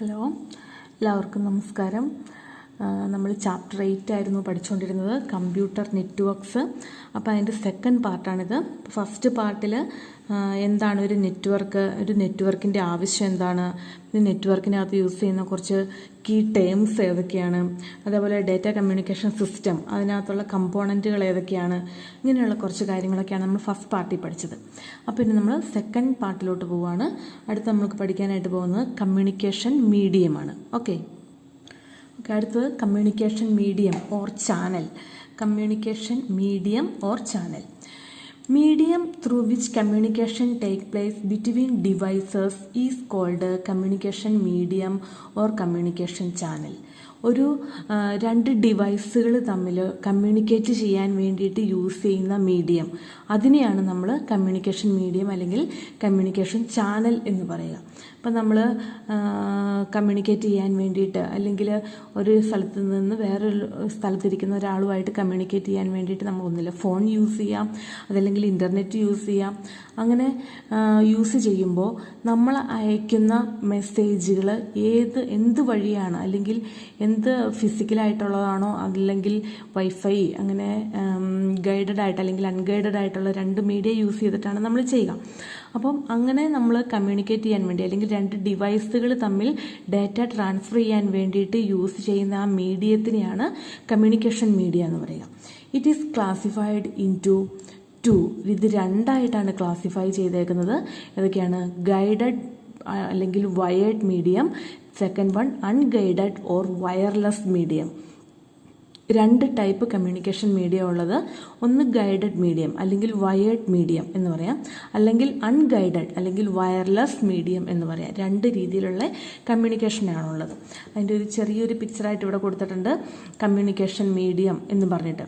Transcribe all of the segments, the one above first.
Hello, എല്ലാവർക്കും നമസ്കാരം. നമ്മൾ ചാപ്റ്റർ 8 ആയിരുന്നു പഠിച്ചുകൊണ്ടിരുന്നത്, കമ്പ്യൂട്ടർ നെറ്റ്വർക്ക്സ്. അപ്പോൾ അതിൻ്റെ സെക്കൻഡ് പാർട്ടാണിത്. ഫസ്റ്റ് പാർട്ടിൽ എന്താണ് ഒരു നെറ്റ്വർക്കിൻ്റെ ആവശ്യം എന്താണ്, ഒരു നെറ്റ്വർക്കിനകത്ത് യൂസ് ചെയ്യുന്ന കുറച്ച് കീ ടേംസ് ഏതൊക്കെയാണ്, അതേപോലെ ഡേറ്റ കമ്മ്യൂണിക്കേഷൻ സിസ്റ്റം, അതിനകത്തുള്ള കമ്പോണൻറ്റുകൾ ഏതൊക്കെയാണ്, ഇങ്ങനെയുള്ള കുറച്ച് കാര്യങ്ങളൊക്കെയാണ് നമ്മൾ ഫസ്റ്റ് പാർട്ടിൽ പഠിച്ചത്. അപ്പോൾ ഇനി നമ്മൾ സെക്കൻഡ് പാർട്ടിലോട്ട് പോവുകയാണ്. അടുത്ത് നമുക്ക് പഠിക്കാനായിട്ട് പോകുന്നത് കമ്മ്യൂണിക്കേഷൻ മീഡിയമാണ്. ഓക്കെ, അടുത്തത് communication medium or channel. Communication medium or channel. Medium through which communication take place between devices is called communication medium or communication channel. ഒരു രണ്ട് ഡിവൈസുകൾ തമ്മിൽ കമ്മ്യൂണിക്കേറ്റ് ചെയ്യാൻ വേണ്ടിയിട്ട് യൂസ് ചെയ്യുന്ന മീഡിയം, അതിനെയാണ് നമ്മൾ കമ്മ്യൂണിക്കേഷൻ മീഡിയം അല്ലെങ്കിൽ കമ്മ്യൂണിക്കേഷൻ ചാനൽ എന്ന് പറയുക. അപ്പം നമ്മൾ കമ്മ്യൂണിക്കേറ്റ് ചെയ്യാൻ വേണ്ടിയിട്ട് അല്ലെങ്കിൽ ഒരു സ്ഥലത്ത് നിന്ന് വേറൊരു സ്ഥലത്തിരിക്കുന്ന ഒരാളുമായിട്ട് കമ്മ്യൂണിക്കേറ്റ് ചെയ്യാൻ വേണ്ടിയിട്ട് നമ്മൾ ഒന്നില്ല ഫോൺ യൂസ് ചെയ്യാം, അതല്ലെങ്കിൽ ഇൻ്റർനെറ്റ് യൂസ് ചെയ്യാം. അങ്ങനെ യൂസ് ചെയ്യുമ്പോൾ നമ്മൾ അയക്കുന്ന മെസ്സേജുകൾ എന്ത് വഴിയാണ്, അല്ലെങ്കിൽ എന്ത് ഫിസിക്കലായിട്ടുള്ളതാണോ അല്ലെങ്കിൽ വൈഫൈ, അങ്ങനെ ഗൈഡഡ് ആയിട്ട് അല്ലെങ്കിൽ അൺഗൈഡഡ് ആയിട്ടുള്ള രണ്ട് മീഡിയ യൂസ് ചെയ്തിട്ടാണ് നമ്മൾ ചെയ്യുക. അപ്പം അങ്ങനെ നമ്മൾ കമ്മ്യൂണിക്കേറ്റ് ചെയ്യാൻ വേണ്ടി അല്ലെങ്കിൽ രണ്ട് ഡിവൈസുകൾ തമ്മിൽ ഡാറ്റ ട്രാൻസ്ഫർ ചെയ്യാൻ വേണ്ടിയിട്ട് യൂസ് ചെയ്യുന്ന ആ മീഡിയത്തിനെയാണ് കമ്മ്യൂണിക്കേഷൻ മീഡിയ എന്ന് പറയുക. It is classified into 2. ഇത് രണ്ടായിട്ടാണ് ക്ലാസിഫൈ ചെയ്തേക്കുന്നത്. ഏതൊക്കെയാണ്? ഗൈഡഡ് അല്ലെങ്കിൽ wired medium, second one unguided or wireless medium. രണ്ട് ടൈപ്പ് കമ്മ്യൂണിക്കേഷൻ മീഡിയ ഉള്ളത്. ഒന്ന് ഗൈഡഡ് മീഡിയം അല്ലെങ്കിൽ വയേർഡ് മീഡിയം എന്ന് പറയാം, അല്ലെങ്കിൽ അൺഗൈഡഡ് അല്ലെങ്കിൽ വയർലെസ് മീഡിയം എന്ന് പറയാം. രണ്ട് രീതിയിലുള്ള കമ്മ്യൂണിക്കേഷനാണുള്ളത്. അതിൻ്റെ ഒരു ചെറിയൊരു പിക്ചറായിട്ട് ഇവിടെ കൊടുത്തിട്ടുണ്ട്, കമ്മ്യൂണിക്കേഷൻ മീഡിയം എന്ന് പറഞ്ഞിട്ട്.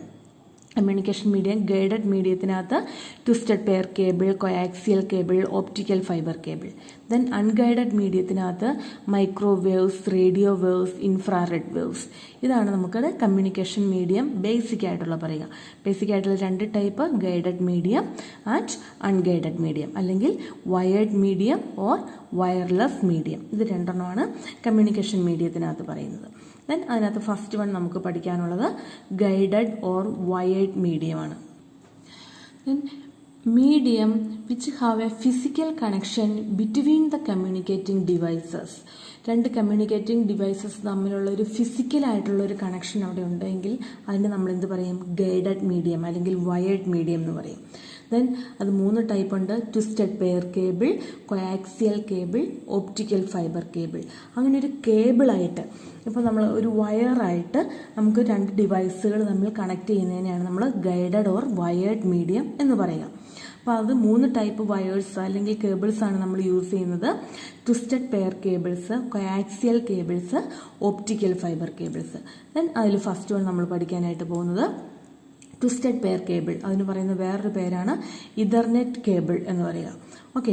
കമ്മ്യൂണിക്കേഷൻ മീഡിയം ഗൈഡഡ് മീഡിയത്തിനകത്ത് twisted pair cable, coaxial cable, optical fibre cable. Then unguided മീഡിയത്തിനകത്ത് microwaves, radio waves, infrared waves. ഇതാണ് നമുക്കത് കമ്മ്യൂണിക്കേഷൻ മീഡിയം ബേസിക് ആയിട്ടുള്ള പറയുക. ബേസിക് ആയിട്ടുള്ള രണ്ട് type, guided medium and unguided medium, അല്ലെങ്കിൽ wired medium or wireless medium. ഇത് രണ്ടെണ്ണമാണ് കമ്മ്യൂണിക്കേഷൻ മീഡിയത്തിനകത്ത് പറയുന്നത്. ദെൻ അതിനകത്ത് ഫസ്റ്റ് വൺ നമുക്ക് പഠിക്കാനുള്ളത് ഗൈഡഡ് ഓർ വയേർഡ് മീഡിയമാണ്. Then medium which have a physical connection between the communicating devices. രണ്ട് കമ്മ്യൂണിക്കേറ്റിംഗ് ഡിവൈസസ് തമ്മിലുള്ള ഒരു ഫിസിക്കലായിട്ടുള്ള ഒരു കണക്ഷൻ അവിടെ ഉണ്ടെങ്കിൽ അതിന് നമ്മൾ എന്ത് പറയും? ഗൈഡഡ് മീഡിയം അല്ലെങ്കിൽ വയേർഡ് മീഡിയം എന്ന് പറയും. ദെൻ അത് 3 ടൈപ്പ് ഉണ്ട്: twisted pair cable, coaxial cable, optical fibre cable. അങ്ങനെ ഒരു കേബിളായിട്ട്, ഇപ്പോൾ നമ്മൾ ഒരു വയറായിട്ട് നമുക്ക് രണ്ട് ഡിവൈസുകൾ തമ്മിൽ കണക്ട് ചെയ്യുന്നതിനെയാണ് നമ്മൾ ഗൈഡഡ് ഓർ വയേർഡ് മീഡിയം എന്ന് പറയുക. അപ്പോൾ അത് 3 ടൈപ്പ് വയേഴ്സ് അല്ലെങ്കിൽ കേബിൾസ് ആണ് നമ്മൾ യൂസ് ചെയ്യുന്നത്: twisted pair cables, coaxial cables, optical fibre cables. Then അതിൽ ഫസ്റ്റ് വൺ നമ്മൾ പഠിക്കാനായിട്ട് പോകുന്നത് ട്വിസ്റ്റഡ് പെയർ കേബിൾ. അതിന് പറയുന്ന വേറൊരു പേരാണ് ഇഥർനെറ്റ് കേബിൾ എന്ന് പറയുക. Okay,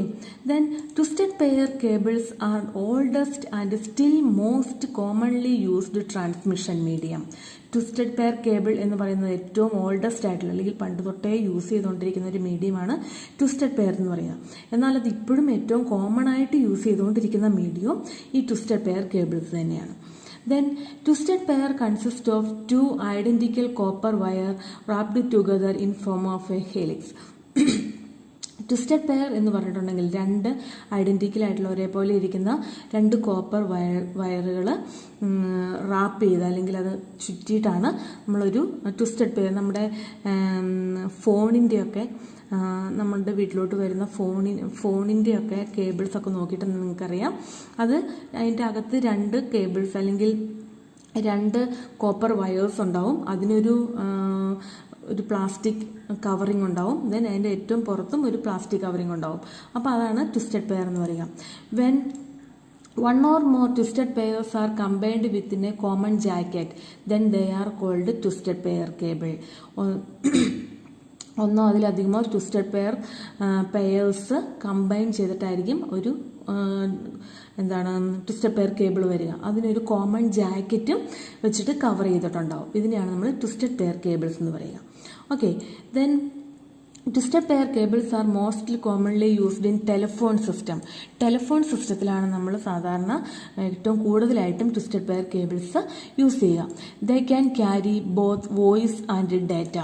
then twisted pair cables R oldest and still most commonly used transmission medium. Twisted pair cable എന്ന് പറയുന്നത് ഏറ്റവും ഓൾഡസ്റ്റ് ആയിട്ടുള്ള അല്ലെങ്കിൽ പണ്ട് തൊട്ടേ യൂസ് ചെയ്തുകൊണ്ടിരിക്കുന്ന ഒരു മീഡിയമാണ് ട്വിസ്റ്റഡ് പെയർ എന്ന് പറയുന്നത്. എന്നാൽ അത് ഇപ്പോഴും ഏറ്റവും കോമൺ ആയിട്ട് യൂസ് ചെയ്തുകൊണ്ടിരിക്കുന്ന മീഡിയവും ഈ ട്വിസ്റ്റഡ് പെയർ കേബിൾസ് തന്നെയാണ്. Then twisted pair consists of 2 identical copper wire wrapped together in form of a helix. Twisted pair എന്ന് പറഞ്ഞിട്ടുണ്ടെങ്കിൽ രണ്ട് ഐഡൻറ്റിക്കൽ ആയിട്ടുള്ള ഒരേപോലെ ഇരിക്കുന്ന രണ്ട് കോപ്പർ വയറുകൾ റാപ്പ് ചെയ്ത് അല്ലെങ്കിൽ അത് ചുറ്റിയിട്ടാണ് നമ്മളൊരു ട്വിസ്റ്റഡ് പെയർ. നമ്മുടെ ഫോണിൻ്റെയൊക്കെ നമ്മളുടെ വീട്ടിലോട്ട് വരുന്ന ഫോണിൻ്റെയൊക്കെ കേബിൾസൊക്കെ നോക്കിയിട്ട് നിങ്ങൾക്കറിയാം, അത് അതിൻ്റെ അകത്ത് രണ്ട് കേബിൾസ് അല്ലെങ്കിൽ രണ്ട് കോപ്പർ വയേഴ്സ് ഉണ്ടാവും. അതിനൊരു പ്ലാസ്റ്റിക് കവറിങ് ഉണ്ടാവും. ദെൻ അതിൻ്റെ ഏറ്റവും പുറത്തും ഒരു പ്ലാസ്റ്റിക് കവറിങ് ഉണ്ടാവും. അപ്പോൾ അതാണ് ട്വിസ്റ്റഡ് പെയർ എന്ന് പറയുക. When one or more twisted pairs are combined within a common jacket, then they are called twisted pair cable. ഒന്നോ അതിലധികമോ ട്വിസ്റ്റഡ് പെയേഴ്സ് കമ്പൈൻ ചെയ്തിട്ടായിരിക്കും ഒരു ട്വിസ്റ്റഡ് പെയർ കേബിൾ വരിക. അതിനൊരു കോമൺ ജാക്കറ്റും വെച്ചിട്ട് കവർ ചെയ്തിട്ടുണ്ടാവും. ഇതിനെയാണ് നമ്മൾ ട്വിസ്റ്റഡ് പെയർ കേബിൾസ് എന്ന് പറയുക. Okay, then twisted pair cables are mostly commonly used in telephone system. Telephone സിസ്റ്റത്തിലാണ് നമ്മൾ സാധാരണ ഏറ്റവും കൂടുതലായിട്ടും ട്വിസ്റ്റഡ് പെയർ കേബിൾസ് യൂസ് ചെയ്യുക. They can carry both voice and data.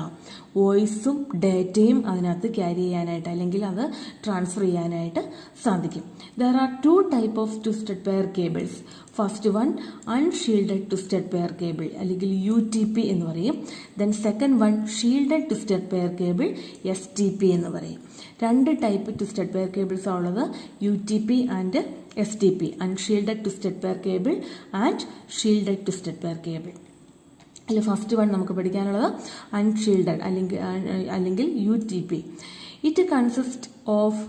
വോയിസും ഡാറ്റയും അതിനകത്ത് ക്യാരി ചെയ്യാനായിട്ട് അല്ലെങ്കിൽ അത് ട്രാൻസ്ഫർ ചെയ്യാനായിട്ട് സാധിക്കും. There are 2 type of twisted pair cables. First one unshielded twisted pair cable അല്ലെങ്കിൽ UTP എന്ന് പറയും. Then second one shielded twisted pair cable STP എന്ന് പറയും. 2 ടൈപ്പ് ട്വിസ്റ്റഡ് പെയർ കേബിൾസ് ഉള്ളത് UTP and STP, unshielded twisted pair cable and shielded twisted pair cable. അതിൽ first one നമുക്ക് പഠിക്കാനുള്ളത് unshielded അല്ലെങ്കിൽ UTP. It consist of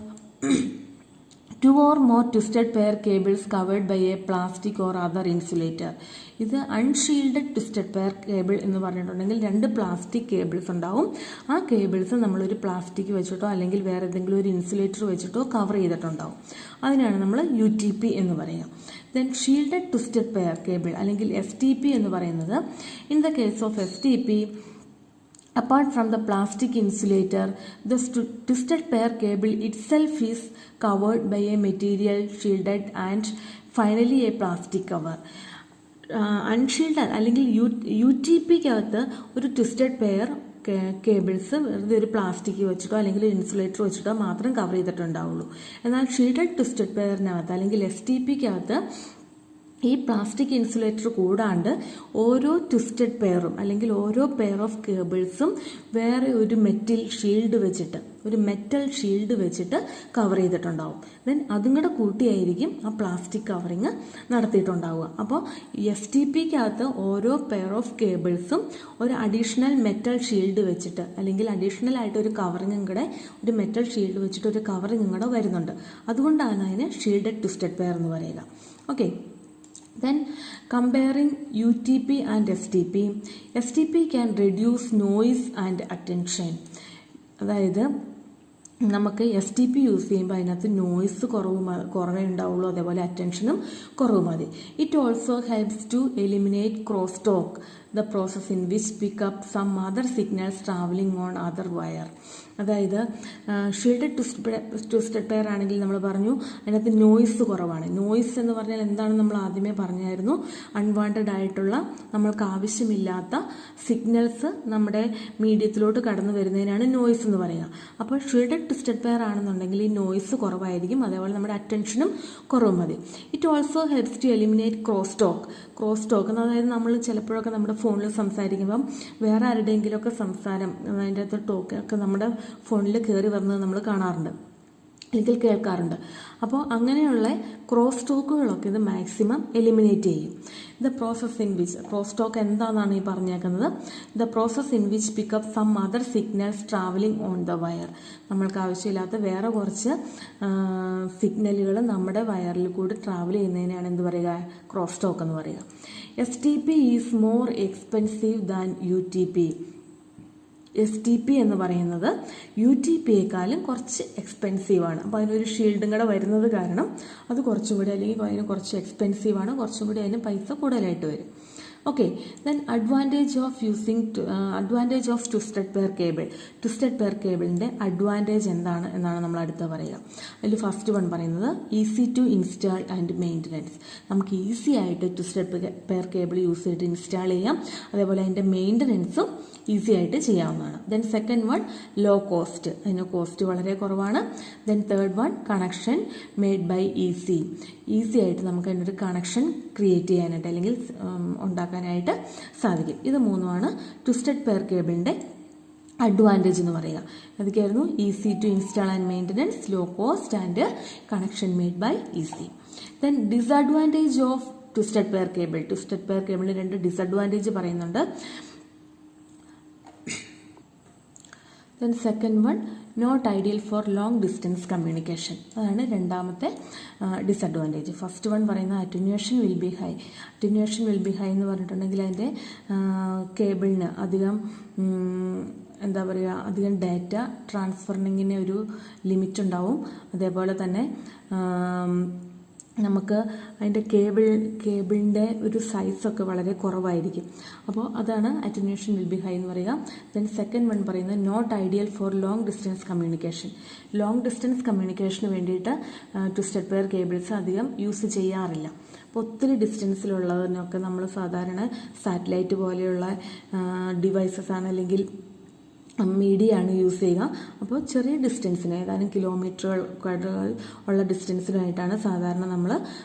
2 or more twisted pair cables covered by a plastic or other insulator. ഇത് unshielded twisted pair cable എന്ന് പറഞ്ഞിട്ടുണ്ടെങ്കിൽ 2 plastic cables ഉണ്ടാവും. ആ cables നമ്മളൊരു പ്ലാസ്റ്റിക് വെച്ചിട്ടോ അല്ലെങ്കിൽ വേറെ ഏതെങ്കിലും ഒരു ഇൻസുലേറ്റർ വെച്ചിട്ടോ കവർ ചെയ്തിട്ടുണ്ടാവും. അതിനാണ് നമ്മൾ UTP എന്ന് പറയുക. Then shielded twisted pair cable അല്ലെങ്കിൽ STP എന്ന് പറയുന്നത്, in the case of STP, apart from the plastic insulator, the twisted pair cable itself is covered by a material shielded and finally a plastic cover. Unshielded അല്ലെങ്കിൽ UTPക്കകത്ത് ഒരു twisted pair cables വെറുതെ ഒരു plastic വെച്ചിട്ടോ അല്ലെങ്കിൽ insulator വെച്ചിട്ടോ മാത്രം cover ചെയ്തിട്ടുണ്ടാവുള്ളൂ. എന്നാൽ shielded twisted പെയറിനകത്ത് അല്ലെങ്കിൽ STPക്കകത്ത് ഈ പ്ലാസ്റ്റിക് ഇൻസുലേറ്റർ കൂടാണ്ട് ഓരോ ട്വിസ്റ്റഡ് പെയറും അല്ലെങ്കിൽ ഓരോ പെയർ ഓഫ് കേബിൾസും വേറെ ഒരു മെറ്റൽ ഷീൽഡ് വെച്ചിട്ട് കവർ ചെയ്തിട്ടുണ്ടാവും. ദെൻ അതും കൂടെ കൂട്ടിയായിരിക്കും ആ പ്ലാസ്റ്റിക് കവറിങ് നടത്തിയിട്ടുണ്ടാവുക. അപ്പോൾ STPക്കകത്ത് ഓരോ പെയർ ഓഫ് കേബിൾസും ഒരു അഡീഷണൽ മെറ്റൽ ഷീൽഡ് വെച്ചിട്ട് അല്ലെങ്കിൽ അഡീഷണൽ ആയിട്ട് ഒരു കവറിങ്ങും കൂടെ ഒരു മെറ്റൽ ഷീൽഡ് വെച്ചിട്ട് ഒരു കവറിങ്ങും കൂടെ വരുന്നുണ്ട്. അതുകൊണ്ടാണ് അതിന് ഷീൽഡഡ് ട്വിസ്റ്റഡ് പെയർ എന്ന് പറയുക. Okay. Then comparing UTP and STP, STP can reduce noise and attention. അതായത് നമുക്ക് STP യൂസ് ചെയ്യുമ്പോൾ അതിനകത്ത് നോയ്സ് കുറവേ ഉണ്ടാവുള്ളൂ, അതേപോലെ അറ്റൻഷനും കുറവ് മതി. It also helps to eliminate cross talk, the process in which pick up some other signals travelling on other wire. അതായത് ഷീൽഡഡ് ട്വിസ്റ്റഡ് പെയർ ആണെങ്കിൽ നമ്മൾ പറഞ്ഞു അതിനകത്ത് നോയ്സ് കുറവാണ്. നോയ്സ് എന്ന് പറഞ്ഞാൽ എന്താണെന്ന് നമ്മൾ ആദ്യമേ പറഞ്ഞായിരുന്നു. അൺവാണ്ടഡ് ആയിട്ടുള്ള നമ്മൾക്ക് ആവശ്യമില്ലാത്ത സിഗ്നൽസ് നമ്മുടെ മീഡിയത്തിലോട്ട് കടന്നു വരുന്നതിനാണ് നോയ്സ് എന്ന് പറയുക. അപ്പോൾ ഷീൽഡഡ് ട്വിസ്റ്റഡ് പെയർ ആണെന്നുണ്ടെങ്കിൽ ഈ നോയ്സ് കുറവായിരിക്കും, അതേപോലെ നമ്മുടെ അറ്റൻഷനും കുറവ് മതി. It also helps to eliminate cross talk അതായത് നമ്മൾ ചിലപ്പോഴൊക്കെ നമ്മുടെ ഫോണിൽ സംസാരിക്കുമ്പം വേറെ ആരുടെയെങ്കിലുമൊക്കെ സംസാരം അതിൻ്റെ അകത്ത് ടോക്കൊക്കെ നമ്മുടെ ഫോണിൽ കയറി വരുന്നത് നമ്മൾ കാണാറുണ്ട് അല്ലെങ്കിൽ കേൾക്കാറുണ്ട്. അപ്പോൾ അങ്ങനെയുള്ള ക്രോസ് ടോക്കുകളൊക്കെ ഇത് മാക്സിമം എലിമിനേറ്റ് ചെയ്യും. The process in which cross talk എന്താണെന്നാണ് ഈ പറഞ്ഞേക്കുന്നത്. The process in which pick up some other signals travelling on the wire. നമ്മൾക്ക് ആവശ്യമില്ലാത്ത വേറെ കുറച്ച് സിഗ്നലുകൾ നമ്മുടെ വയറിൽ കൂടി ട്രാവൽ ചെയ്യുന്നതിനാണ് എന്ത് പറയുക, ക്രോസ് ടോക്ക് എന്ന് പറയുക. STP is more expensive than UTP. STP എന്ന് പറയുന്നത് UTPയേക്കാളും കുറച്ച് എക്സ്പെൻസീവാണ്. അപ്പോൾ അതിനൊരു ഷീൽഡും കൂടെ വരുന്നത് കാരണം അത് കുറച്ചും കൂടി അല്ലെങ്കിൽ അതിന് കുറച്ച് എക്സ്പെൻസീവാണ്, കുറച്ചും കൂടി അതിന് പൈസ കൂടുതലായിട്ട് വരും. Okay. Then advantage of twisted pair cable. Twisted pair കേബിളിൻ്റെ അഡ്വാൻറ്റേജ് എന്നാണ് നമ്മൾ അടുത്ത് പറയുക. അതിൽ ഫസ്റ്റ് വൺ പറയുന്നത് easy to install and maintenance. നമുക്ക് ഈസി ആയിട്ട് ട്വിസ്റ്റഡ് പെയർ കേബിൾ യൂസ് ചെയ്തിട്ട് ഇൻസ്റ്റാൾ ചെയ്യാം, അതേപോലെ അതിൻ്റെ മെയിൻ്റനൻസും ഈസി ആയിട്ട് ചെയ്യാവുന്നതാണ്. Then second one low cost, അതിന് കോസ്റ്റ് വളരെ കുറവാണ്. Then third one connection made by easy ആയിട്ട് നമുക്ക് അതിനൊരു കണക്ഷൻ ക്രിയേറ്റ് ചെയ്യാനായിട്ട് അല്ലെങ്കിൽ ഉണ്ടാക്കാനായിട്ട് സാധിക്കും. ഇത് മൂന്നുമാണ് ട്വിസ്റ്റഡ് പെയർ കേബിളിൻ്റെ അഡ്വാൻറ്റേജ് എന്ന് പറയുക. അതൊക്കെയായിരുന്നു easy to install and maintenance, low cost and connection made by easy. Then disadvantage of twisted pair cable. Twisted pair കേബിളിന് 2 ഡിസഡ്വാൻറ്റേജ് പറയുന്നുണ്ട്. Then second one not ideal for long distance communication. അതാണ് രണ്ടാമത്തെ disadvantage. First one പറയുന്ന attenuation will be high. Attenuation will be high എന്ന് പറഞ്ഞിട്ടുണ്ടെങ്കിൽ അതിൻ്റെ കേബിളിന് അധികം അധികം ഡാറ്റ ട്രാൻസ്ഫറിങ്ങിന് ഒരു ലിമിറ്റ് ഉണ്ടാവും. അതേപോലെ തന്നെ നമുക്ക് അതിൻ്റെ കേബിളിൻ്റെ ഒരു സൈസൊക്കെ വളരെ കുറവായിരിക്കും. അപ്പോൾ അതാണ് അറ്റന്വേഷൻ വിൽ ബി ഹൈ എന്ന് പറയുക. ദെൻ സെക്കൻഡ് വൺ പറയുന്നത് not ideal for long distance communication. Long distance കമ്മ്യൂണിക്കേഷന് വേണ്ടിയിട്ട് ട്വിസ്റ്റഡ് പെയർ കേബിൾസ് അധികം യൂസ് ചെയ്യാറില്ല. അപ്പോൾ ഒത്തിരി ഡിസ്റ്റൻസിലുള്ളതിനൊക്കെ നമ്മൾ സാധാരണ സാറ്റലൈറ്റ് പോലെയുള്ള ഡിവൈസസ് ആണ് അല്ലെങ്കിൽ മീഡിയ ആണ് യൂസ് ചെയ്യുക. അപ്പോൾ ചെറിയ ഡിസ്റ്റൻസിന് ഏതാനും കിലോമീറ്ററുകൾ ഉള്ള ഡിസ്റ്റൻസിനായിട്ടാണ് സാധാരണ നമ്മൾ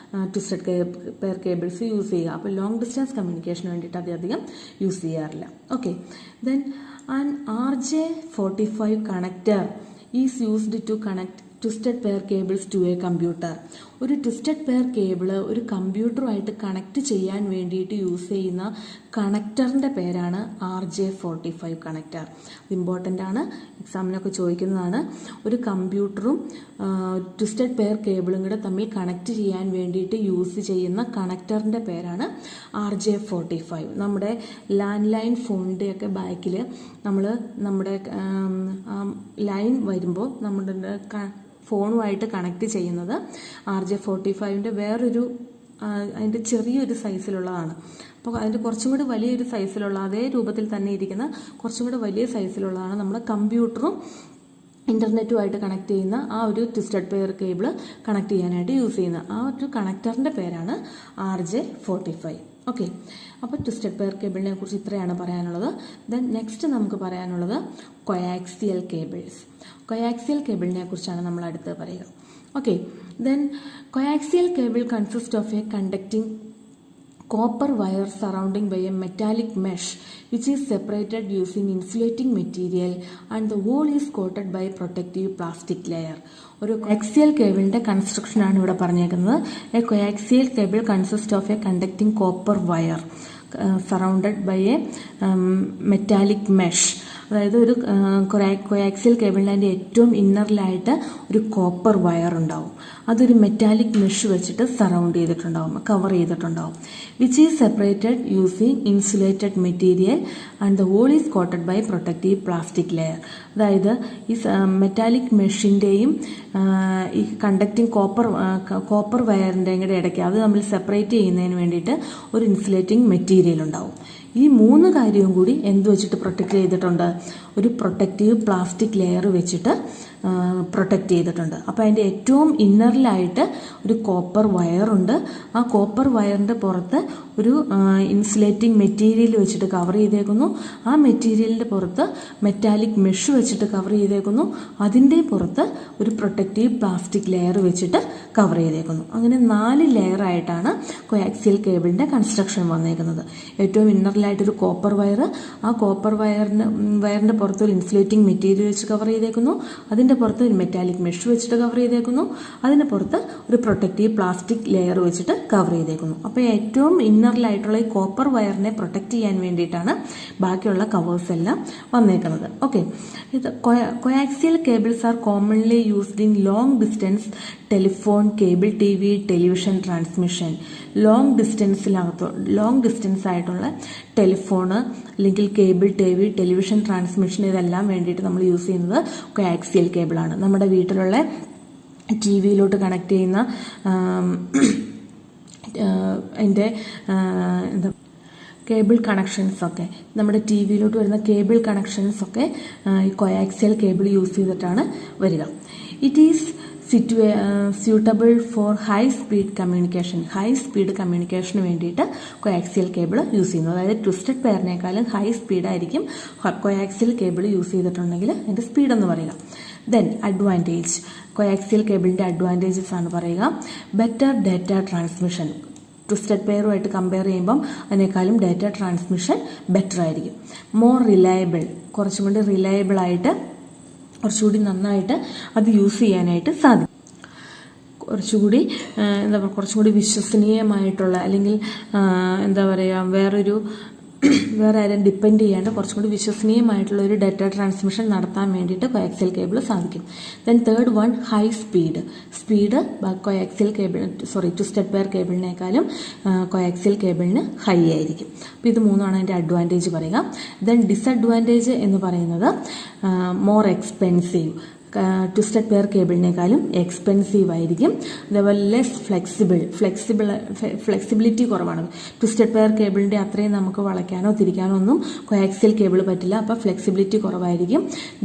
ട്വിസ്റ്റഡ് പെയർ കേബിൾസ് യൂസ് ചെയ്യുക. അപ്പോൾ ലോങ് ഡിസ്റ്റൻസ് കമ്മ്യൂണിക്കേഷന് വേണ്ടിയിട്ട് അധികം യൂസ് ചെയ്യാറില്ല. Okay, then an RJ45 connector is used to connect twisted pair cables to a computer. ഒരു ട്വിസ്റ്റഡ് പെയർ കേബിള് ഒരു കമ്പ്യൂട്ടറുമായിട്ട് കണക്ട് ചെയ്യാൻ വേണ്ടിയിട്ട് യൂസ് ചെയ്യുന്ന കണക്ടറിൻ്റെ പേരാണ് RJ45 കണക്ടർ. ഇമ്പോർട്ടൻ്റ് ആണ്, എക്സാമിനൊക്കെ ചോദിക്കുന്നതാണ്. ഒരു കമ്പ്യൂട്ടറും ട്വിസ്റ്റഡ് പെയർ കേബിളും കൂടെ തമ്മിൽ കണക്ട് ചെയ്യാൻ വേണ്ടിയിട്ട് യൂസ് ചെയ്യുന്ന കണക്ടറിൻ്റെ പേരാണ് RJ45. നമ്മുടെ ലാൻഡ് ലൈൻ ഫോണിൻ്റെയൊക്കെ ബാക്കിൽ നമ്മുടെ ലൈൻ വരുമ്പോൾ നമ്മുടെ ഫോണുമായിട്ട് കണക്ട് ചെയ്യുന്നത് RJ45ൻ്റെ വേറൊരു അതിൻ്റെ ചെറിയൊരു സൈസിലുള്ളതാണ്. അപ്പോൾ അതിൻ്റെ കുറച്ചും കൂടി വലിയൊരു സൈസിലുള്ള അതേ രൂപത്തിൽ തന്നെ ഇരിക്കുന്ന കുറച്ചും കൂടി വലിയ സൈസിലുള്ളതാണ് നമ്മൾ കമ്പ്യൂട്ടറും ഇൻ്റർനെറ്റുമായിട്ട് കണക്ട് ചെയ്യുന്ന ആ ഒരു ട്വിസ്റ്റഡ് പെയർ കേബിൾ കണക്ട് ചെയ്യാനായിട്ട് യൂസ് ചെയ്യുന്ന ആ ഒരു കണക്ടറിൻ്റെ പേരാണ് RJ45. ഓക്കെ, അപ്പോൾ ട്വിസ്റ്റഡ് പെയർ കേബിളിനെ കുറിച്ച് ഇത്രയാണ് പറയാനുള്ളത്. ദെൻ നെക്സ്റ്റ് നമുക്ക് പറയാനുള്ളത് കൊയാക്സിയൽ കേബിൾസ്. കൊയാക്സിയൽ കേബിളിനെ കുറിച്ചാണ് നമ്മൾ അടുത്ത് പറയുക. Okay, then coaxial cable consist of a conducting copper wire surrounding by a metallic mesh which is separated using insulating material and the whole is coated by protective plastic layer. ഒരു coaxial കേബിളിൻ്റെ കൺസ്ട്രക്ഷനാണ് ഇവിടെ പറഞ്ഞേക്കുന്നത്. A coaxial cable consist of a conducting copper wire surrounded by a metallic mesh. അതായത് ഒരു coaxial കേബിളിൻ്റെ ഏറ്റവും ഇന്നറിലായിട്ട് ഒരു copper wire ഉണ്ടാവും. അതൊരു മെറ്റാലിക് മെഷ് വെച്ചിട്ട് സറൗണ്ട് ചെയ്തിട്ടുണ്ടാവും, കവർ ചെയ്തിട്ടുണ്ടാവും. Which is separated using insulated material and the wall is coated by protective plastic layer. അതായത് ഈ മെറ്റാലിക് മെഷിൻ്റെയും ഈ കണ്ടക്റ്റിംഗ് കോപ്പർ വയറിൻ്റെയും കൂടെ ഇടയ്ക്ക് അത് നമ്മൾ സെപ്പറേറ്റ് ചെയ്യുന്നതിന് വേണ്ടിയിട്ട് ഒരു ഇൻസുലേറ്റിംഗ് മെറ്റീരിയൽ ഉണ്ടാവും. ഈ മൂന്ന് കാര്യവും കൂടി എന്ത് വെച്ചിട്ട് പ്രൊട്ടക്റ്റ് ചെയ്തിട്ടുണ്ട്? ഒരു പ്രൊട്ടക്റ്റീവ് പ്ലാസ്റ്റിക് ലെയർ വെച്ചിട്ട് പ്രൊട്ടക്റ്റ് ചെയ്തിട്ടുണ്ട്. അപ്പോൾ അതിൻ്റെ ഏറ്റവും ഇന്നറിലായിട്ട് ഒരു കോപ്പർ വയറുണ്ട്. ആ കോപ്പർ വയറിൻ്റെ പുറത്ത് ഒരു ഇൻസുലേറ്റിംഗ് മെറ്റീരിയൽ വെച്ചിട്ട് കവർ ചെയ്തേക്കുന്നു. ആ മെറ്റീരിയലിൻ്റെ പുറത്ത് മെറ്റാലിക് മെഷ് വെച്ചിട്ട് കവർ ചെയ്തേക്കുന്നു. അതിൻ്റെ പുറത്ത് ഒരു പ്രൊട്ടക്റ്റീവ് പ്ലാസ്റ്റിക് ലെയർ വെച്ചിട്ട് കവർ ചെയ്തേക്കുന്നു. അങ്ങനെ 4 ലെയറായിട്ടാണ് കോയാക്സിയൽ കൺസ്ട്രക്ഷൻ വന്നേക്കുന്നത്. ഏറ്റവും ഇന്നറിലായിട്ടൊരു കോപ്പർ വയർ, ആ കോപ്പർ വയറിൻ്റെ പുറത്ത് ഒരു ഇൻസുലേറ്റിംഗ് മെറ്റീരിയൽ വെച്ച് കവർ ചെയ്തേക്കുന്നു. അതിൻ്റെ പുറത്ത് ഒരു മെറ്റാലിക് മെഷ് വെച്ചിട്ട് കവർ ചെയ്തേക്കുന്നു. അതിൻ്റെ പുറത്ത് ഒരു പ്രൊട്ടക്റ്റീവ് പ്ലാസ്റ്റിക് ലെയർ വെച്ചിട്ട് കവർ ചെയ്തേക്കുന്നു. അപ്പോൾ ഏറ്റവും ഇന്നറിലായിട്ടുള്ള ഈ കോപ്പർ വയറിനെ പ്രൊട്ടക്റ്റ് ചെയ്യാൻ വേണ്ടിയിട്ടാണ് ബാക്കിയുള്ള കവേഴ്സ് എല്ലാം വന്നേക്കുന്നത്. ഓക്കെ, ഇത് coaxial cables R commonly used in long distance telephone, cable TV, television transmission. Long distance ആയിട്ടുള്ള ടെലിഫോണ് അല്ലെങ്കിൽ കേബിൾ TV, ടെലിവിഷൻ ട്രാൻസ്മിഷൻ ഇതെല്ലാം വേണ്ടിയിട്ട് നമ്മൾ യൂസ് ചെയ്യുന്നത് കോയാക്സിയൽ കേബിളാണ്. നമ്മുടെ വീട്ടിലുള്ള TV-യിലോട്ട് കണക്ട് ചെയ്യുന്ന അതിൻ്റെ കേബിൾ കണക്ഷൻസൊക്കെ, നമ്മുടെ TV-യിലോട്ട് വരുന്ന കേബിൾ കണക്ഷൻസൊക്കെ ഈ കോയാക്സിയൽ കേബിൾ യൂസ് ചെയ്തിട്ടാണ് വരിക. It is suitable for high speed കമ്മ്യൂണിക്കേഷന് വേണ്ടിയിട്ട് കോയാക്സിയൽ കേബിൾ യൂസ് ചെയ്യുന്നു. അതായത് ട്വിസ്റ്റഡ് പെയറിനേക്കാളും ഹൈ സ്പീഡായിരിക്കും കോയാക്സിയൽ കേബിൾ യൂസ് ചെയ്തിട്ടുണ്ടെങ്കിൽ അതിൻ്റെ സ്പീഡെന്ന് പറയുക. ദെൻ അഡ്വാൻറ്റേജ്, കോയാക്സിയൽ കേബിളിൻ്റെ അഡ്വാൻറ്റേജസ് ആണ് പറയുക. ബെറ്റർ ഡാറ്റ ട്രാൻസ്മിഷൻ, ട്വിസ്റ്റഡ് പെയറുമായിട്ട് കമ്പയർ ചെയ്യുമ്പം അതിനേക്കാളും ഡാറ്റ ട്രാൻസ്മിഷൻ ബെറ്റർ ആയിരിക്കും. മോർ റിലയബിൾ, കുറച്ചും കൂടി റിലയബിളായിട്ട് കുറച്ചുകൂടി നന്നായിട്ട് അത് യൂസ് ചെയ്യാനായിട്ട് സാധിക്കും. കുറച്ചുകൂടി കുറച്ചും കൂടി വിശ്വസനീയമായിട്ടുള്ള അല്ലെങ്കിൽ വേറെ ആരും ഡിപ്പെൻഡ് ചെയ്യാണ്ട് കുറച്ചും കൂടി വിശ്വസനീയമായിട്ടുള്ള ഒരു ഡാറ്റ ട്രാൻസ്മിഷൻ നടത്താൻ വേണ്ടിയിട്ട് കോയാക്സിയൽ കേബിൾ സാധിക്കും. Then third one, high speed twisted pair കേബിളിനേക്കാളും കോയാക്സിയൽ കേബിളിന് ഹൈ ആയിരിക്കും. അപ്പോൾ ഇത് മൂന്നാണ് അതിൻ്റെ അഡ്വാൻറ്റേജ് പറയുക. ദെൻ ഡിസഡ്വാൻറ്റേജ് എന്ന് പറയുന്നത് മോർ എക്സ്പെൻസീവ്. ട്വിസ്റ്റഡ് പെയർ കേബിളിനേക്കാളും എക്സ്പെൻസീവ് ആയിരിക്കും. അതേപോലെ ലെസ് ഫ്ലെക്സിബിലിറ്റി കുറവാണ്. ട്വിസ്റ്റഡ് പെയർ കേബിളിൻ്റെ അത്രയും നമുക്ക് വളയ്ക്കാനോ തിരിക്കാനോ ഒന്നും കോയാക്സിയൽ കേബിൾ പറ്റില്ല. അപ്പോൾ ഫ്ലെക്സിബിലിറ്റി കുറവായിരിക്കും.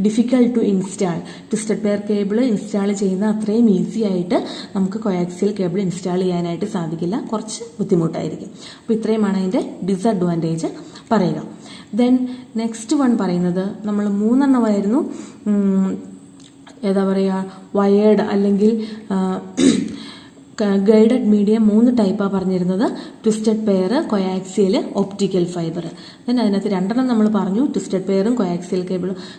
Difficult to install. Twisted pair cable install ചെയ്യുന്ന അത്രയും ഈസി ആയിട്ട് നമുക്ക് കോയാക്സിയൽ കേബിൾ ഇൻസ്റ്റാൾ ചെയ്യാനായിട്ട് സാധിക്കില്ല. കുറച്ച് ബുദ്ധിമുട്ടായിരിക്കും. അപ്പോൾ ഇത്രയുമാണ് അതിൻ്റെ ഡിസഡ്വാൻറ്റേജ് പറയുക. ദെൻ നെക്സ്റ്റ് വൺ പറയുന്നത് നമ്മൾ 3 എണ്ണമായിരുന്നു. ഏതാ പറയുക, വയേർഡ് അല്ലെങ്കിൽ ഗൈഡഡ് മീഡിയം 3 ടൈപ്പാണ് പറഞ്ഞിരുന്നത്. Twisted pair, coaxial, optical fibre. Then അതിനകത്ത് 2 എണ്ണം നമ്മൾ പറഞ്ഞു. ട്വിസ്റ്റഡ് പെയറും കൊയാക്സിയൽ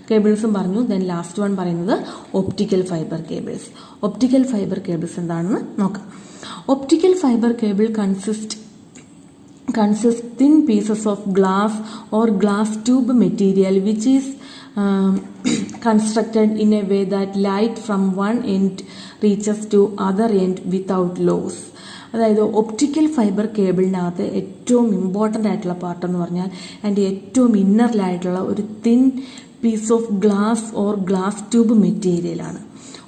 കേബിൾസും പറഞ്ഞു. ദെൻ ലാസ്റ്റ് വൺ പറയുന്നത് optical fibre cables. Optical fibre cables എന്താണെന്ന് നോക്കാം. Optical fibre cable consists thin pieces of glass or glass tube material which is constructed in a way that light from one end reaches to other end without loss. അതായത് optical fibre കേബിളിനകത്ത് ഏറ്റവും important ആയിട്ടുള്ള part എന്ന് പറഞ്ഞാൽ അതിൻ്റെ ഏറ്റവും ഇന്നറിലായിട്ടുള്ള ഒരു thin piece of glass or glass tube മെറ്റീരിയലാണ്.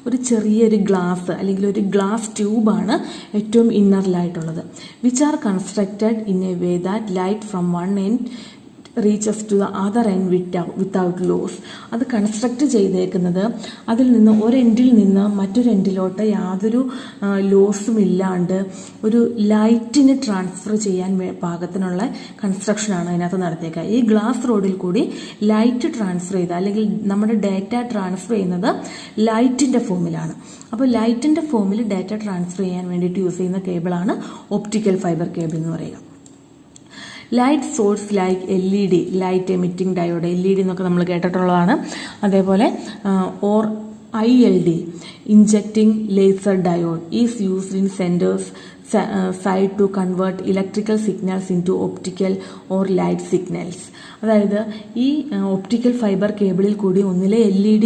ഒരു ചെറിയൊരു ഗ്ലാസ് അല്ലെങ്കിൽ ഒരു ഗ്ലാസ് ട്യൂബാണ് ഏറ്റവും ഇന്നറിലായിട്ടുള്ളത്. Which are constructed in a way that light from one end reaches to the other end without loss. അത് കൺസ്ട്രക്റ്റ് ചെയ്തേക്കുന്നത് അതിൽ നിന്ന് ഒരെൻഡിൽ നിന്ന് മറ്റൊരു എൻഡിലോട്ട് യാതൊരു ലോസും ഇല്ലാണ്ട് ഒരു ലൈറ്റിന് ട്രാൻസ്ഫർ ചെയ്യാൻ പാകത്തിനുള്ള കൺസ്ട്രക്ഷനാണ് അതിനകത്ത് നടത്തിയേക്കുക. ഈ ഗ്ലാസ് റോഡിൽ കൂടി ലൈറ്റ് ട്രാൻസ്ഫർ ചെയ്ത് അല്ലെങ്കിൽ നമ്മുടെ ഡാറ്റ ട്രാൻസ്ഫർ ചെയ്യുന്നത് ലൈറ്റിൻ്റെ ഫോമിലാണ്. അപ്പോൾ ലൈറ്റിൻ്റെ ഫോമിൽ ഡാറ്റ ട്രാൻസ്ഫർ ചെയ്യാൻ വേണ്ടിയിട്ട് യൂസ് ചെയ്യുന്ന കേബിളാണ് ഒപ്റ്റിക്കൽ ഫൈബർ കേബിൾ എന്ന് പറയുക. Light source like LED, light emitting diode, LED എന്നൊക്കെ നമ്മൾ കേട്ടിട്ടുള്ളതാണ്. അതേപോലെ or ILD, injecting laser diode, is used in centres side to convert electrical signals into optical or light signals. അതായത് ഈ optical fibre കേബിളിൽ കൂടി ഒന്നിലെ LED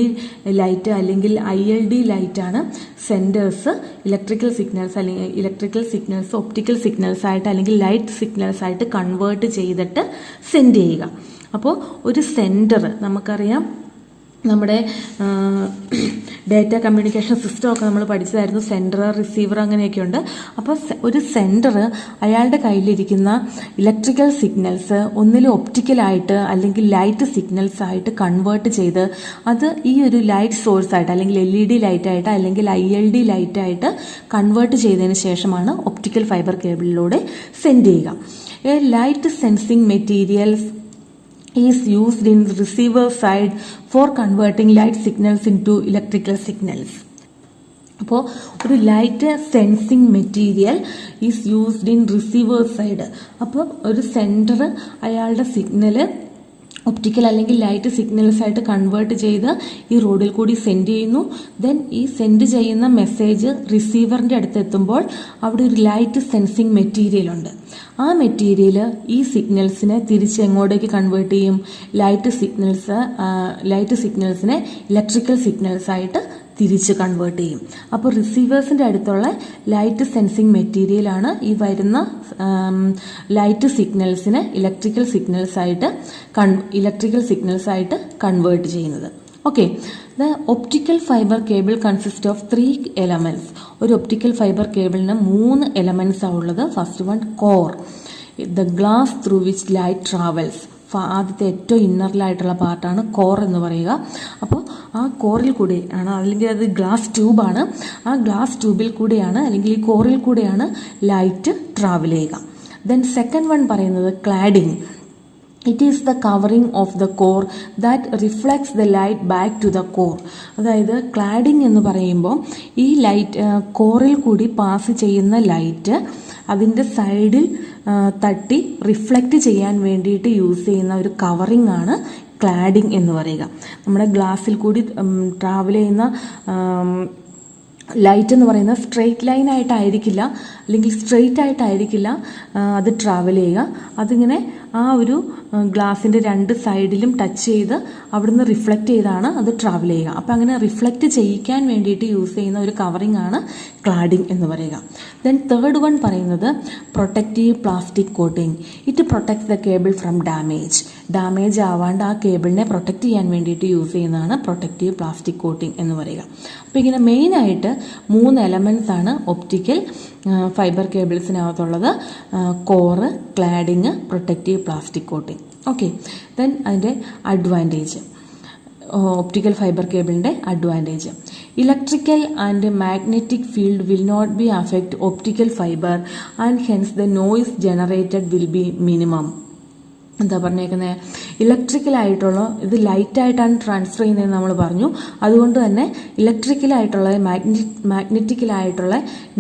ലൈറ്റ് അല്ലെങ്കിൽ ILD ലൈറ്റാണ് സെൻറ്റേഴ്സ് ഇലക്ട്രിക്കൽ സിഗ്നൽസ് അല്ലെങ്കിൽ ഇലക്ട്രിക്കൽ സിഗ്നൽസ് ഒപ്റ്റിക്കൽ സിഗ്നൽസ് ആയിട്ട് അല്ലെങ്കിൽ light signals ആയിട്ട് കൺവേർട്ട് ചെയ്തിട്ട് സെൻഡ് ചെയ്യുക. അപ്പോൾ ഒരു സെൻറ്റർ നമുക്കറിയാം, നമ്മുടെ ഡേറ്റ കമ്മ്യൂണിക്കേഷൻ സിസ്റ്റമൊക്കെ നമ്മൾ പഠിച്ചതായിരുന്നു. സെൻറ്റർ, റിസീവർ അങ്ങനെയൊക്കെ ഉണ്ട്. അപ്പോൾ ഒരു സെൻറ്റർ അയാളുടെ കയ്യിലിരിക്കുന്ന ഇലക്ട്രിക്കൽ സിഗ്നൽസ് ഒന്നിലും ഒപ്റ്റിക്കലായിട്ട് അല്ലെങ്കിൽ ലൈറ്റ് സിഗ്നൽസ് ആയിട്ട് കൺവേർട്ട് ചെയ്ത് അത് ഈ ഒരു ലൈറ്റ് സോഴ്സ് ആയിട്ട് അല്ലെങ്കിൽ LED ലൈറ്റായിട്ട് അല്ലെങ്കിൽ ILD ലൈറ്റായിട്ട് കൺവേർട്ട് ചെയ്തതിന് ശേഷമാണ് ഒപ്റ്റിക്കൽ ഫൈബർ കേബിളിലൂടെ സെൻഡ് ചെയ്യുക. A light sensing materials is used in the receiver side for converting light signals into electrical signals. അപ്പോൾ ഒരു light sensing material is used in receiver side. അപ്പോൾ ഒരു സെൻറ്റർ അയാളുടെ signal optical അല്ലെങ്കിൽ light signals ആയിട്ട് convert ചെയ്ത് ഈ റോഡിൽ കൂടി സെൻഡ് ചെയ്യുന്നു. ദെൻ ഈ സെൻഡ് ചെയ്യുന്ന മെസ്സേജ് റിസീവറിൻ്റെ അടുത്ത് എത്തുമ്പോൾ അവിടെ ഒരു ലൈറ്റ് സെൻസിങ് മെറ്റീരിയൽ ഉണ്ട്. ആ മെറ്റീരിയൽ ഈ സിഗ്നൽസിനെ തിരിച്ച് എങ്ങോട്ടേക്ക് കൺവേർട്ട് ചെയ്യും? ലൈറ്റ് സിഗ്നൽസിനെ ഇലക്ട്രിക്കൽ സിഗ്നൽസ് ആയിട്ട് തിരിച്ച് കൺവേർട്ട് ചെയ്യും. അപ്പോൾ റിസീവേഴ്സിൻ്റെ അടുത്തുള്ള ലൈറ്റ് സെൻസിങ് മെറ്റീരിയലാണ് ഈ വരുന്ന ലൈറ്റ് സിഗ്നൽസിനെ ഇലക്ട്രിക്കൽ സിഗ്നൽസ് ആയിട്ട് കൺവേർട്ട് ചെയ്യുന്നത്. Okay, the optical fibre cable consist of 3 elements. ഒരു ഒപ്റ്റിക്കൽ ഫൈബർ കേബിളിന് 3 എലമെന്റ്സ് ആണ് ഉള്ളത്. First one core, the glass through which light travels. ആദ്യത്തെ ഏറ്റവും ഇന്നറിലായിട്ടുള്ള പാർട്ടാണ് കോർ എന്ന് പറയുക. അപ്പോൾ ആ കോറിൽ കൂടെയാണ്, അല്ലെങ്കിൽ അത് ഗ്ലാസ് ട്യൂബാണ്, ആ ഗ്ലാസ് ട്യൂബിൽ കൂടെയാണ് അല്ലെങ്കിൽ ഈ കോറിൽ കൂടെയാണ് ലൈറ്റ് ട്രാവൽ ചെയ്യുക. ദെൻ സെക്കൻഡ് വൺ പറയുന്നത് cladding. It is the covering of the core that reflects the light back to the core. അതായത് ക്ലാഡിംഗ് എന്ന് പറയുമ്പോൾ ഈ ലൈറ്റ് കോറിൽ കൂടി പാസ് ചെയ്യുന്ന ലൈറ്റ് അതിൻ്റെ സൈഡിൽ തട്ടി റിഫ്ലക്റ്റ് ചെയ്യാൻ വേണ്ടിയിട്ട് യൂസ് ചെയ്യുന്ന ഒരു കവറിംഗ് ആണ് ക്ലാഡിംഗ് എന്ന് പറയുക. നമ്മുടെ ഗ്ലാസ്സിൽ കൂടി ട്രാവൽ ചെയ്യുന്ന ലൈറ്റ് എന്ന് പറയുന്നത് സ്ട്രെയിറ്റ് ലൈൻ ആയിട്ടായിരിക്കില്ല അല്ലെങ്കിൽ സ്ട്രെയിറ്റ് ആയിട്ടായിരിക്കില്ല അത് ട്രാവൽ ചെയ്യുക. അതിങ്ങനെ ആ ഒരു ഗ്ലാസിൻ്റെ രണ്ട് സൈഡിലും ടച്ച് ചെയ്ത് അവിടുന്ന് റിഫ്ലക്റ്റ് ചെയ്താണ് അത് ട്രാവൽ ചെയ്യുക. അപ്പം അങ്ങനെ റിഫ്ലക്റ്റ് ചെയ്യിക്കാൻ വേണ്ടിയിട്ട് യൂസ് ചെയ്യുന്ന ഒരു കവറിംഗ് ആണ് ക്ലാഡിംഗ് എന്ന് പറയുക. ദെൻ തേർഡ് വൺ പറയുന്നത് protective plastic coating. It protects the cable from damage ആവാണ്ട് ആ കേബിളിനെ പ്രൊട്ടക്റ്റ് ചെയ്യാൻ വേണ്ടിയിട്ട് യൂസ് ചെയ്യുന്നതാണ് പ്രൊട്ടക്റ്റീവ് പ്ലാസ്റ്റിക് കോട്ടിംഗ് എന്ന് പറയുക. അപ്പോൾ ഇങ്ങനെ മെയിനായിട്ട് 3 എലമെൻറ്റ്സ് ആണ് ഒപ്റ്റിക്കൽ ഫൈബർ കേബിൾസിനകത്തുള്ളത്: core, cladding, protective plastic coating. Okay, then അതിൻ്റെ അഡ്വാൻറ്റേജ്, ഒപ്റ്റിക്കൽ ഫൈബർ കേബിളിൻ്റെ advantage: electrical and magnetic field will not be affect optical fibre and hence the noise generated will be minimum. എന്താ പറഞ്ഞേക്കുന്നത്? ഇലക്ട്രിക്കലായിട്ടുള്ള ഇത് ലൈറ്റായിട്ടാണ് transfer ചെയ്യുന്നതെന്ന് നമ്മൾ പറഞ്ഞു. അതുകൊണ്ട് തന്നെ ഇലക്ട്രിക്കലായിട്ടുള്ള മാഗ്നറ്റിക്കലായിട്ടുള്ള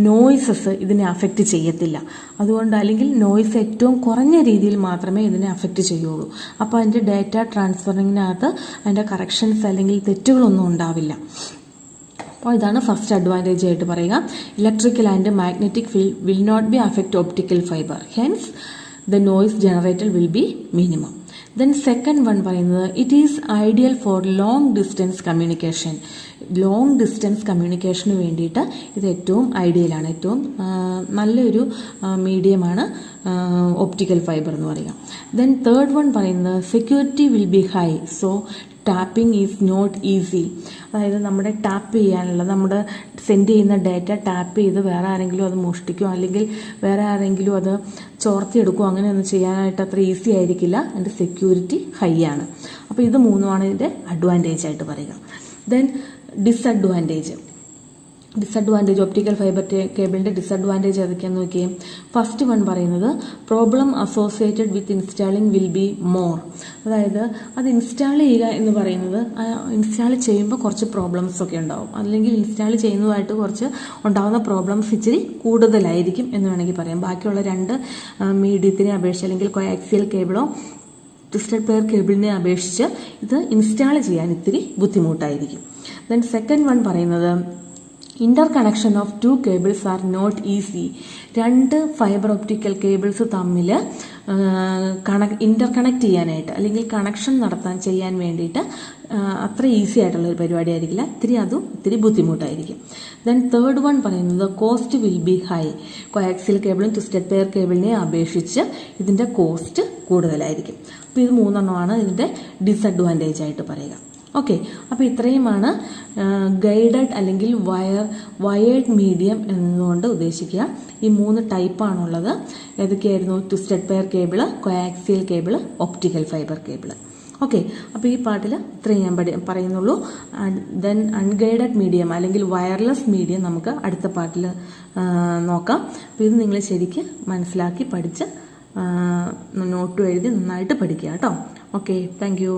നോയ്സസ് ഇതിനെ അഫക്റ്റ് ചെയ്യത്തില്ല. അതുകൊണ്ട് അല്ലെങ്കിൽ നോയ്സ് ഏറ്റവും കുറഞ്ഞ രീതിയിൽ മാത്രമേ ഇതിനെ അഫക്റ്റ് ചെയ്യുള്ളൂ. അപ്പോൾ അതിൻ്റെ ഡാറ്റ ട്രാൻസ്ഫറിങ്ങിനകത്ത് അതിൻ്റെ കറക്ഷൻസ് അല്ലെങ്കിൽ തെറ്റുകളൊന്നും ഉണ്ടാവില്ല. അപ്പോൾ ഇതാണ് ഫസ്റ്റ് അഡ്വാൻറ്റേജ് ആയിട്ട് പറയുക. Electrical and magnetic field will not be affect optical fibre, hence the noise generated will be minimum. Then second one പറയുന്നത് it is ideal for long distance communication. Long distance കമ്മ്യൂണിക്കേഷന് വേണ്ടിയിട്ട് ഇത് ഏറ്റവും ഐഡിയലാണ്, ഏറ്റവും നല്ലൊരു മീഡിയമാണ് ഒപ്റ്റിക്കൽ ഫൈബർ എന്ന് പറയുക. ദെൻ തേർഡ് വൺ പറയുന്നത് security will be high, so tapping is not easy. അതായത് നമ്മുടെ ടാപ്പ് ചെയ്യാനുള്ള, നമ്മുടെ സെൻഡ് ചെയ്യുന്ന ഡാറ്റ ടാപ്പ് ചെയ്ത് വേറെ ആരെങ്കിലും അത് മോഷ്ടിക്കുകയോ അല്ലെങ്കിൽ വേറെ ആരെങ്കിലും അത് ചോർത്തിയെടുക്കുകയോ അങ്ങനെയൊന്നും ചെയ്യാനായിട്ട് അത്ര ഈസി ആയിരിക്കില്ല. അതിൻ്റെ സെക്യൂരിറ്റി ഹൈ ആണ്. അപ്പോൾ ഇത് മൂന്നുമാണ് ഇതിൻ്റെ അഡ്വാൻറ്റേജ് ആയിട്ട് പറയുക. ദെൻ ഡിസഡ്വാൻറ്റേജ് ഒപ്റ്റിക്കൽ ഫൈബർ കേബിളിൻ്റെ ഡിസഡ്വാൻറ്റേജ് ഏതൊക്കെയാണെന്ന് നോക്കിയേ. ഫസ്റ്റ് വൺ പറയുന്നത് problem associated with installing will be more. അതായത് അത് ഇൻസ്റ്റാൾ ചെയ്യുക എന്ന് പറയുന്നത് ഇൻസ്റ്റാൾ ചെയ്യുമ്പോൾ കുറച്ച് പ്രോബ്ലംസ് ഒക്കെ ഉണ്ടാവും, അല്ലെങ്കിൽ ഇൻസ്റ്റാൾ ചെയ്യുന്നതുമായിട്ട് കുറച്ച് ഉണ്ടാകുന്ന പ്രോബ്ലംസ് ഇച്ചിരി കൂടുതലായിരിക്കും എന്ന് വേണമെങ്കിൽ പറയാം. ബാക്കിയുള്ള 2 മീഡിയത്തിനെ അപേക്ഷിച്ച് അല്ലെങ്കിൽ കോയാക്സിയൽ കേബിളോ ട്വിസ്റ്റഡ് പെയർ കേബിളിനെ അപേക്ഷിച്ച് ഇത് ഇൻസ്റ്റാൾ ചെയ്യാൻ ഇത്തിരി ബുദ്ധിമുട്ടായിരിക്കും. ദെൻ സെക്കൻഡ് വൺ പറയുന്നത് interconnection of 2 cables are not easy. 2 fibre optical cables തമ്മിൽ ഇന്റർ കണക്ട് ചെയ്യാനായിട്ട് അല്ലെങ്കിൽ കണക്ഷൻ ചെയ്യാൻ വേണ്ടിയിട്ട് അത്ര ഈസി ആയിട്ടുള്ള ഒരു പരിപാടി ആയിരിക്കില്ല, ഇത്തിരി ബുദ്ധിമുട്ടായിരിക്കും. ദെൻ തേർഡ് വൺ പറയുന്നത് cost will be high. Coaxial കേബിളും ട്വിസ്റ്റഡ് പെയർ കേബിളിനെ അപേക്ഷിച്ച് ഇതിൻ്റെ കോസ്റ്റ് കൂടുതലായിരിക്കും. അപ്പോൾ ഇത് 3 ഇതിൻ്റെ ഡിസഡ്വാൻറ്റേജ് ആയിട്ട് പറയുക. ഓക്കെ, അപ്പോൾ ഇത്രയുമാണ് ഗൈഡഡ് അല്ലെങ്കിൽ വയേർഡ് മീഡിയം എന്നുകൊണ്ട് ഉദ്ദേശിക്കുക. ഈ 3 ടൈപ്പാണുള്ളത്. ഏതൊക്കെയായിരുന്നു? Twisted pair cable, coaxial cable, optical fibre cable. Okay, അപ്പോൾ ഈ പാട്ടിൽ ഇത്രയും ഞാൻ പറയുന്നുള്ളൂ. ദെൻ അൺഗൈഡഡ് മീഡിയം അല്ലെങ്കിൽ വയർലെസ് മീഡിയം നമുക്ക് അടുത്ത പാട്ടിൽ നോക്കാം. അപ്പോൾ ഇത് നിങ്ങൾ ശരിക്ക് മനസ്സിലാക്കി പഠിച്ച് നോട്ടും എഴുതി നന്നായിട്ട് പഠിക്കുക കേട്ടോ. Okay, thank you.